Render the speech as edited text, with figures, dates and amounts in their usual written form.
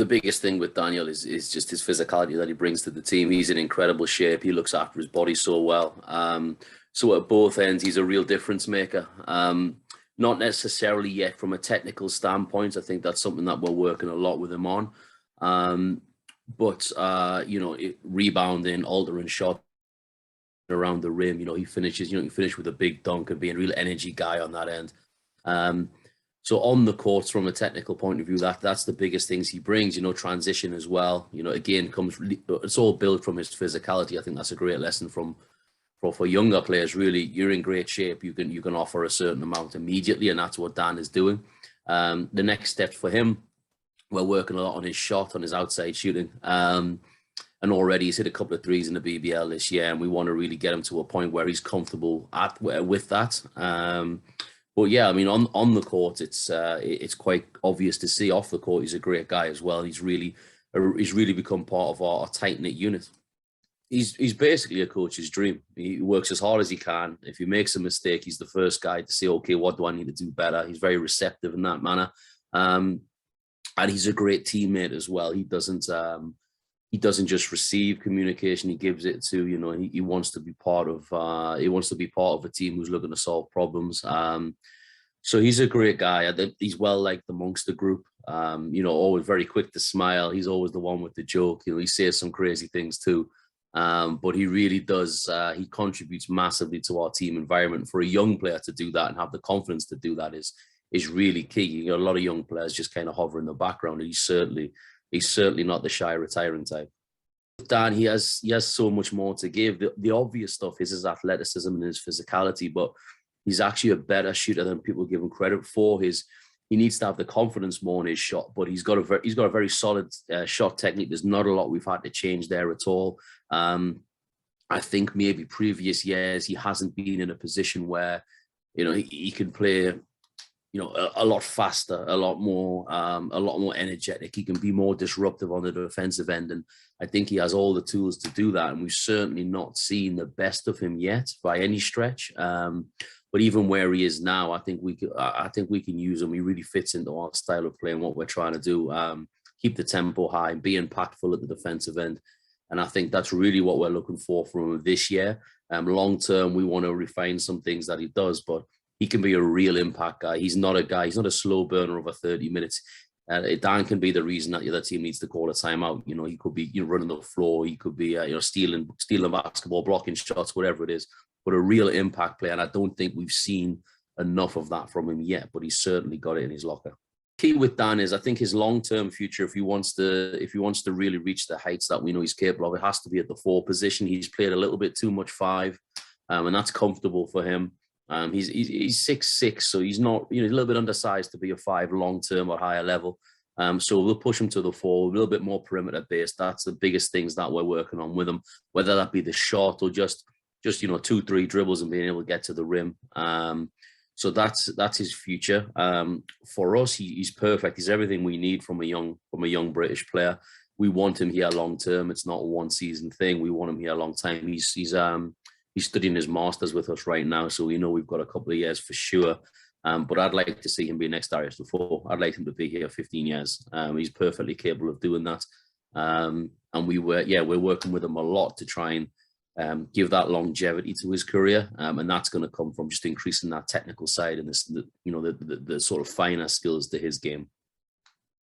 The biggest thing with Daniel is just his physicality that he brings to the team. He's in incredible shape. He looks after his body so well. So at both ends, he's a real difference maker. Not necessarily yet from a technical standpoint. I think that's something that we're working a lot with him on. But rebounding, altering shot around the rim, he finishes, he finished with a big dunk and being a real energy guy on that end. So on the courts, from a technical point of view, that's the biggest things he brings. Transition as well. Again, it's all built from his physicality. I think that's a great lesson for younger players. Really, you're in great shape. You can offer a certain amount immediately, and that's what Dan is doing. The next steps for him, we're working a lot on his shot, on his outside shooting. And already he's hit a couple of threes in the BBL this year, and we want to really get him to a point where he's comfortable with that. But yeah, I mean, on the court, it's quite obvious to see. Off the court, he's a great guy as well. He's really become part of our tight-knit unit. He's basically a coach's dream. He works as hard as he can. If he makes a mistake, he's the first guy to say, okay, what do I need to do better? He's very receptive in that manner. And he's a great teammate as well. He doesn't just receive communication; he gives it to. He wants to be part of. He wants to be part of a team who's looking to solve problems. So he's a great guy. He's well liked amongst the group. Always very quick to smile. He's always the one with the joke. He says some crazy things too. But he really does. He contributes massively to our team environment. For a young player to do that and have the confidence to do that is really key. A lot of young players just kind of hover in the background. And he's certainly not the shy, retiring type. Dan, he has so much more to give. The obvious stuff is his athleticism and his physicality, but he's actually a better shooter than people give him credit for. He needs to have the confidence more in his shot, but he's got a very solid shot technique. There's not a lot we've had to change there at all. I think maybe previous years he hasn't been in a position where he can play a lot faster, a lot more energetic. He can be more disruptive on the defensive end, and I think he has all the tools to do that. And we've certainly not seen the best of him yet by any stretch. But even where he is now, I think we can use him. He really fits into our style of play and what we're trying to do. Keep the tempo high and be impactful at the defensive end. And I think that's really what we're looking for from him this year. Long term, we want to refine some things that he does, but he can be a real impact guy. He's not a slow burner over 30 minutes. Dan can be the reason that the other team needs to call a timeout. He could be running the floor. He could be stealing basketball, blocking shots, whatever it is. But a real impact player, and I don't think we've seen enough of that from him yet. But he's certainly got it in his locker. Key with Dan is, I think, his long-term future. If he wants to really reach the heights that we know he's capable of, it has to be at the 4 position. He's played a little bit too much 5, and that's comfortable for him. He's 6'6", so he's not, a little bit undersized to be a 5 long-term or higher level. So we'll push him to the 4, a little bit more perimeter based. That's the biggest things that we're working on with him, whether that be the shot or just 2-3 dribbles and being able to get to the rim. So that's his future. For us, he's perfect. He's everything we need from a young British player. We want him here long-term. It's not a one-season thing. We want him here a long time. He's studying his master's with us right now, so we know we've got a couple of years for sure. But I'd like to see him be next Darius before. I'd like him to be here 15 years. He's perfectly capable of doing that. And we're working with him a lot to try and give that longevity to his career. And that's going to come from just increasing that technical side and the sort of finer skills to his game.